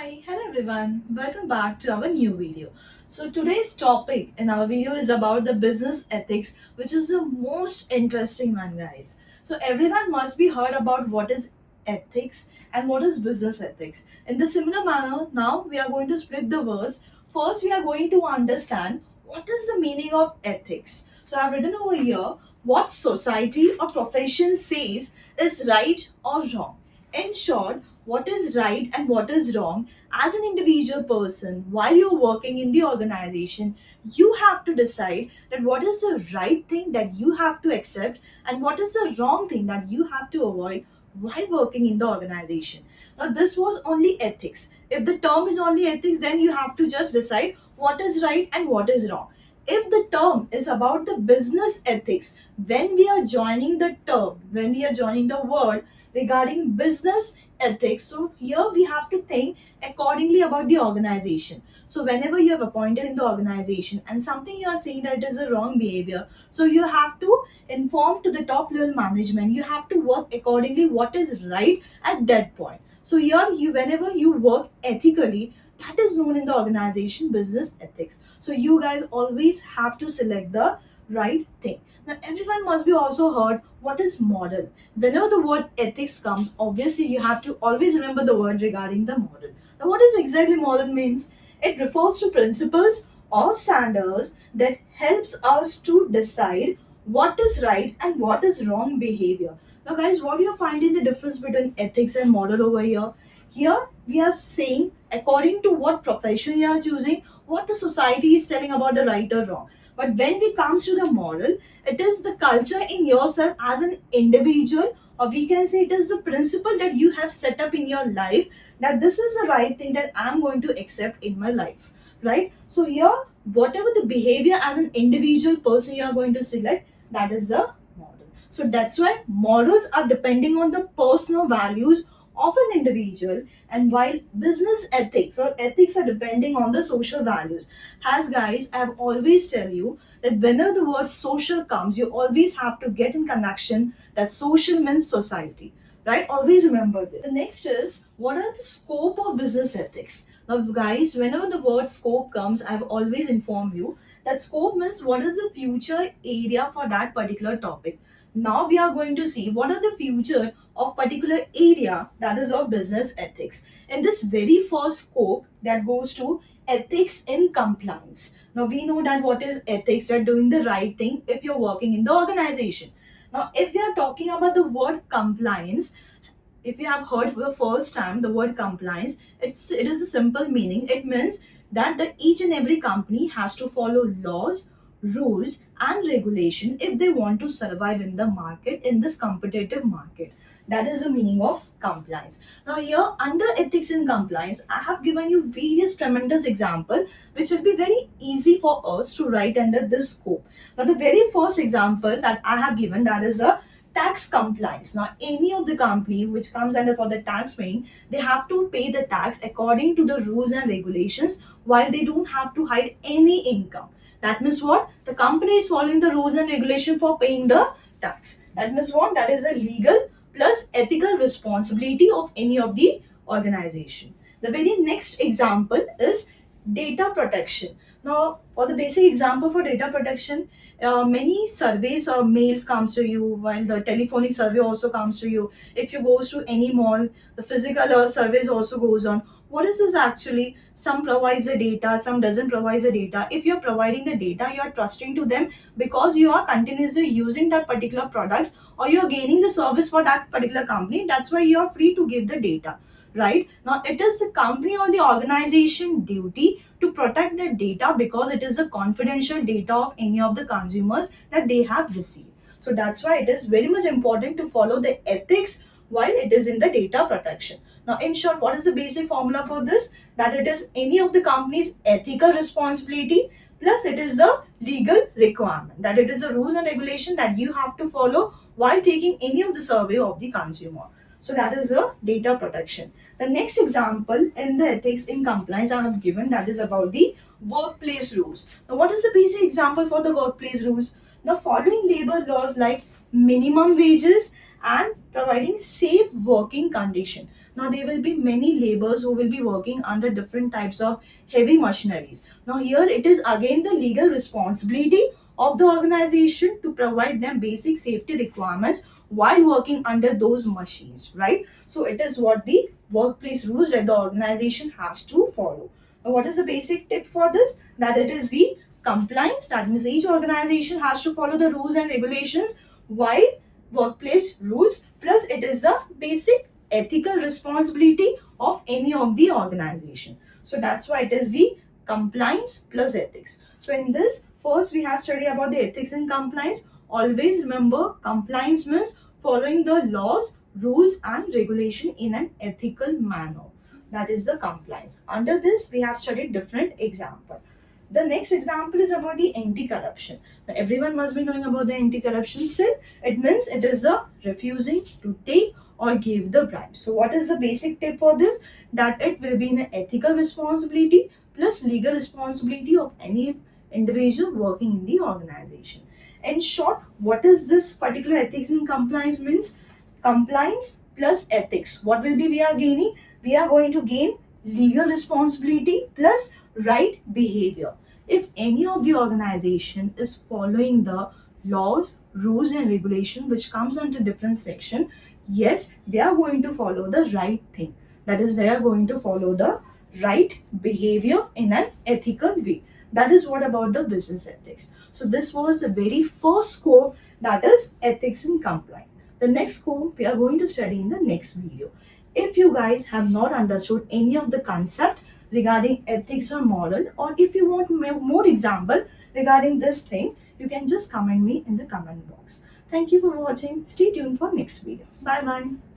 Hi, hello everyone. Welcome back to our new video. So today's topic in our video is about the business ethics, which is the most interesting one, guys. So everyone must be heard about what is ethics and what is business ethics. In the similar manner, now we are going to split the words. First, we are going to understand what is the meaning of ethics. So I've written over here what society or profession says is right or wrong. In short, what is right and what is wrong as an individual person while you're working in the organization. You have to decide that what is the right thing that you have to accept and what is the wrong thing that you have to avoid while working in the organization. Now this was only ethics. If the term is only ethics, then you have to just decide what is right and what is wrong. If the term is about the business ethics, when we are joining the term, when we are joining the word regarding business ethics, so here we have to think accordingly about the organization. So whenever you have appointed in the organization and something you are saying that it is a wrong behavior, so you have to inform to the top level management. You have to work accordingly what is right at that point. So here you, whenever you work ethically, that is known in the organization business ethics. So you guys always have to select the right thing. Now everyone must be also heard what is model. Whenever the word ethics comes, obviously you have to always remember the word regarding the model. Now what is exactly model means? It refers to principles or standards that helps us to decide what is right and what is wrong behavior. Now guys, what do you find in the difference between ethics and model over here? Here we are saying according to what profession you are choosing, what the society is telling about the right or wrong. But when we comes to the moral, it is the culture in yourself as an individual, or we can say it is the principle that you have set up in your life that this is the right thing that I'm going to accept in my life. Right? So here, whatever the behavior as an individual person you are going to select, that is the model. So that's why morals are depending on the personal values of an individual, and while business ethics or ethics are depending on the social values. As guys, I've always tell you that whenever the word social comes, you always have to get in connection that social means society. Right? Always remember this. The next is what are the scope of business ethics? Now, guys, whenever the word scope comes, I've always informed you that scope means what is the future area for that particular topic. Now we are going to see what are the future of particular area, that is of business ethics. In this very first scope that goes to ethics in compliance. Now we know that what is ethics, that doing the right thing if you're working in the organization. Now if we are talking about the word compliance, if you have heard for the first time the word compliance, it is a simple meaning. It means that each and every company has to follow laws, rules and regulation if they want to survive in the market, in this competitive market. That is the meaning of compliance. Now here under ethics and compliance, I have given you various tremendous example which will be very easy for us to write under this scope. Now the very first example that I have given, that is a tax compliance. Now any of the company which comes under for the tax paying, they have to pay the tax according to the rules and regulations, while they don't have to hide any income. That means what? The company is following the rules and regulation for paying the tax. That means what? That is a legal plus ethical responsibility of any of the organization. The very next example is data protection. Now, for the basic example for data protection, many surveys or mails comes to you, while the telephonic survey also comes to you. If you goes to any mall, the physical surveys also goes on. What is this actually? Some provides the data, some doesn't provide the data. If you're providing the data, you are trusting to them because you are continuously using that particular products, or you're gaining the service for that particular company. That's why you are free to give the data. Right? Now it is the company or the organization duty to protect the data because it is the confidential data of any of the consumers that they have received. So that's why it is very much important to follow the ethics while it is in the data protection. Now in short, what is the basic formula for this? That it is any of the company's ethical responsibility plus it is the legal requirement, that it is a rules and regulation that you have to follow while taking any of the survey of the consumer. So that is a data protection. The next example in the ethics in compliance I have given, that is about the workplace rules. Now what is the basic example for the workplace rules? Now following labor laws like minimum wages and providing safe working condition. Now there will be many laborers who will be working under different types of heavy machineries. Now here it is again the legal responsibility of the organization to provide them basic safety requirements while working under those machines, right? So it is what the workplace rules that the organization has to follow. Now what is the basic tip for this? That it is the compliance. That means each organization has to follow the rules and regulations while workplace rules, plus it is the basic ethical responsibility of any of the organization. So that's why it is the compliance plus ethics. So in this, first we have studied about the ethics and compliance. Always remember, compliance means following the laws, rules and regulation in an ethical manner. That is the compliance. Under this, we have studied different example. The next example is about the anti-corruption. Now, everyone must be knowing about the anti-corruption still. It means it is the refusing to take or give the bribe. So what is the basic tip for this? That it will be an ethical responsibility plus legal responsibility of any individual working in the organization. In short, what is this particular ethics and compliance means? Compliance plus ethics. What will be we are gaining? We are going to gain legal responsibility plus right behavior. If any of the organization is following the laws, rules and regulation which comes under different section, yes, they are going to follow the right thing. That is, they are going to follow the right behavior in an ethical way. That is what about the business ethics. So this was the very first scope, that is ethics and compliance. The next scope we are going to study in the next video. If you guys have not understood any of the concept regarding ethics or moral, or if you want more example regarding this thing, you can just comment me in the comment box. Thank you for watching. Stay tuned for next video. Bye bye.